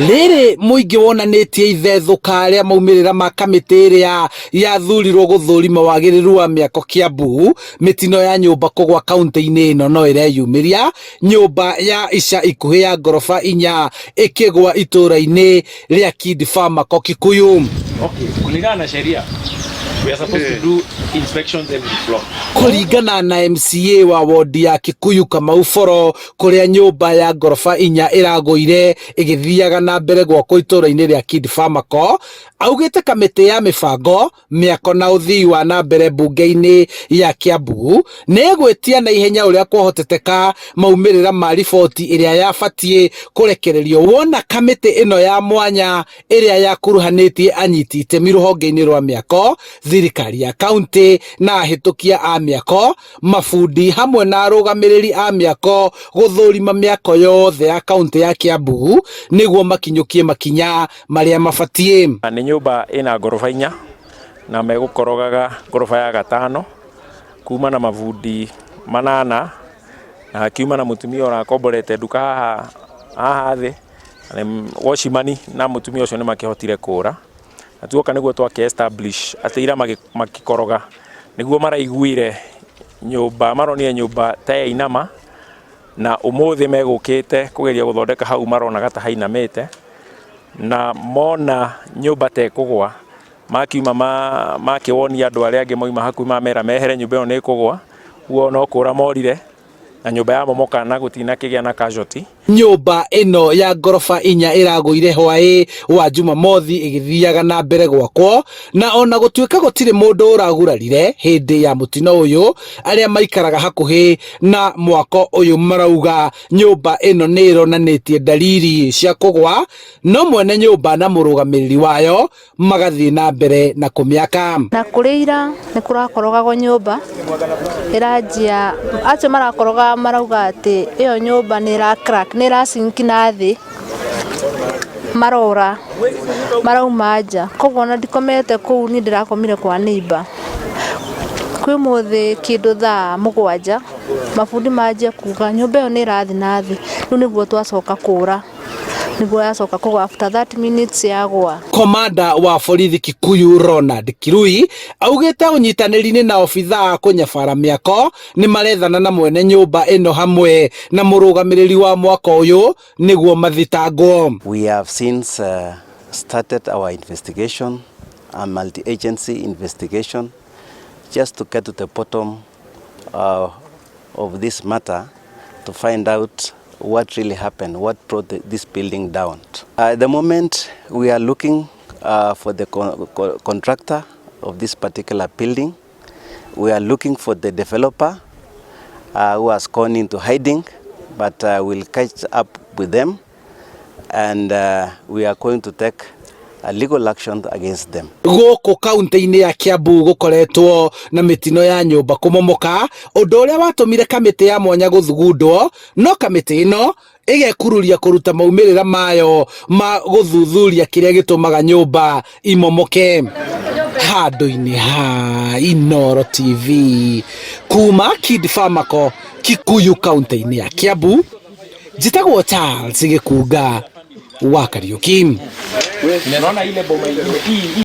Rĩrĩ mũingĩ wonanĩtie ithethũka arĩa maumĩrĩra ma kamĩtĩ ĩrĩa yathurirwo gũthũrima wagĩrĩru wa mĩako Kiambu, mĩtino ya nyũmba kũgwa kaunti-inĩ ĩno no ĩreyumĩria, nyũmba ya ica ikuhĩ ya ngoroba inya ĩkĩgwa itũũra-inĩ rĩa Kidfamako Kikuyu. Okay, kulingana na sheria we are supposed to do inspections every block. Kulingana na MCA wa wodi ya Kikuyu Kamauforo, kuria nyũmba ya ngoroba inya ĩragũire ĩgĩthiaga na mbere gwakwo itũũra-inĩ rĩa Kidfamako, augĩte kamĩtĩ ya mĩbango, mĩako na ũthii wa na mbere mbunge-inĩ ya Kiambu nĩ ĩgwĩtia na ihenya ũrĩa kwahoteteka maumĩrĩra ma riboti ĩrĩa yabatiĩ kũrekererio, wona kamĩtĩ ĩno ya mwanya ĩrĩa yakuruhanĩtie anyiti itemi rũhonge-inĩ rwa mĩako, thirikari ya kaunti na ahĩtũkia a mĩako, mabundi hamwe na arũgamĩrĩri a mĩako gũthũrima mĩako yothe ya kaunti ya Kiambu nĩguo makinyũkie makinya marĩa mabatiĩ. Nĩ nyũmba ĩna ngoroba inya na megũkorogaga ngoroba ya gatano, kuma na mabundi manana na kiuma na mũtumia ũrakomborete nduka haha thĩ, washimani na mũtumia ũcio nĩ makĩhotire kũra. Tuoka nĩguo twake establish atĩ ira makikoroga nĩguo maraiguire nyũmba, maronire nyũmba ta ya inama, na ũmũthĩ megũkĩte kũgeria gũthondeka hau maronaga ta hainamĩte, na mona nyũmba ta ĩkũgwa makiuma makĩwonia andũ arĩa angĩ moima hakuhĩ mamera mehere nyũmba ĩyo nĩ ĩkũgwa, guo no kũra morire na nyũmba ya momoka na gũtina kĩgĩa na casualty. Nyũmba ĩno ya ngoroba inya ĩragũire hwaĩ wa Jumamothi ĩgĩthiaga na mbere gwakwo, na ona gũtuĩka gũtirĩ mũndũ ũragurarire hĩndĩ ya mũtino ũyũ, arĩa maikaraga hakuhĩ na mwako ũyũ marauga nyũmba ĩno nĩ ĩronanĩtie dalili cia kũgwa, no mwene nyũmba na mũrũgamĩrĩri wayo magathiĩ na mbere na kũmĩaka. Na kũrĩ ira nĩ kũrakorogagwo nyũmba ĩranjia, acio marakoroga marauga atĩ ĩyo nyũmba nĩ ĩra crack, nĩ ĩracinki na thĩ, marora marauma nja, koguo ona ndikomete kũu, niĩ ndĩrakomire kwa neighbor. Kwĩ mũthĩ kĩndũ thaa mũgwanja mabundi manjia kuga nyũmba ĩyo nĩ ĩrathiĩ na thĩ, rĩu nĩguo twacoka kũra, nĩguo yacoka kũgwa after 30 minutes yagwa. Komanda wa borithi Kikuyu Ronald Kirui augĩte ũnyitanĩri-inĩ na obithaa kũnyabara mĩako nĩ marethana na mwene nyũmba ĩno hamwe na mũrũgamĩrĩri wa mwako ũyũ nĩguo mathitangwo. We have since started our investigation, a multi-agency investigation, just to get to the bottom of this matter, to find out what really happened, what brought this building down. At the moment, we are looking for the contractor of this particular building. We are looking for the developer who has gone into hiding, but we'll catch up with them, and we are going to take a legal action against them. Gũkũ kaunti-inĩ ya Kiambu gũkoretwo na mĩtino ya nyũmba kũmomoka, ũndũ ũrĩa watũmire kamĩtĩ ya mwanya gũthugundwo, no kamĩtĩ ĩno ĩgekururia kũruta maumĩrĩra mayo ma gũthuthuria kĩrĩa gĩtũmaga nyũmba imomoke. Handũ-inĩ ha Inooro TV, kuma Kidfamako, Kikuyu kaunti-inĩ ya Kiambu, njĩtagwo Charles Gĩkunga wa Kariũki. Unaona ile boma ile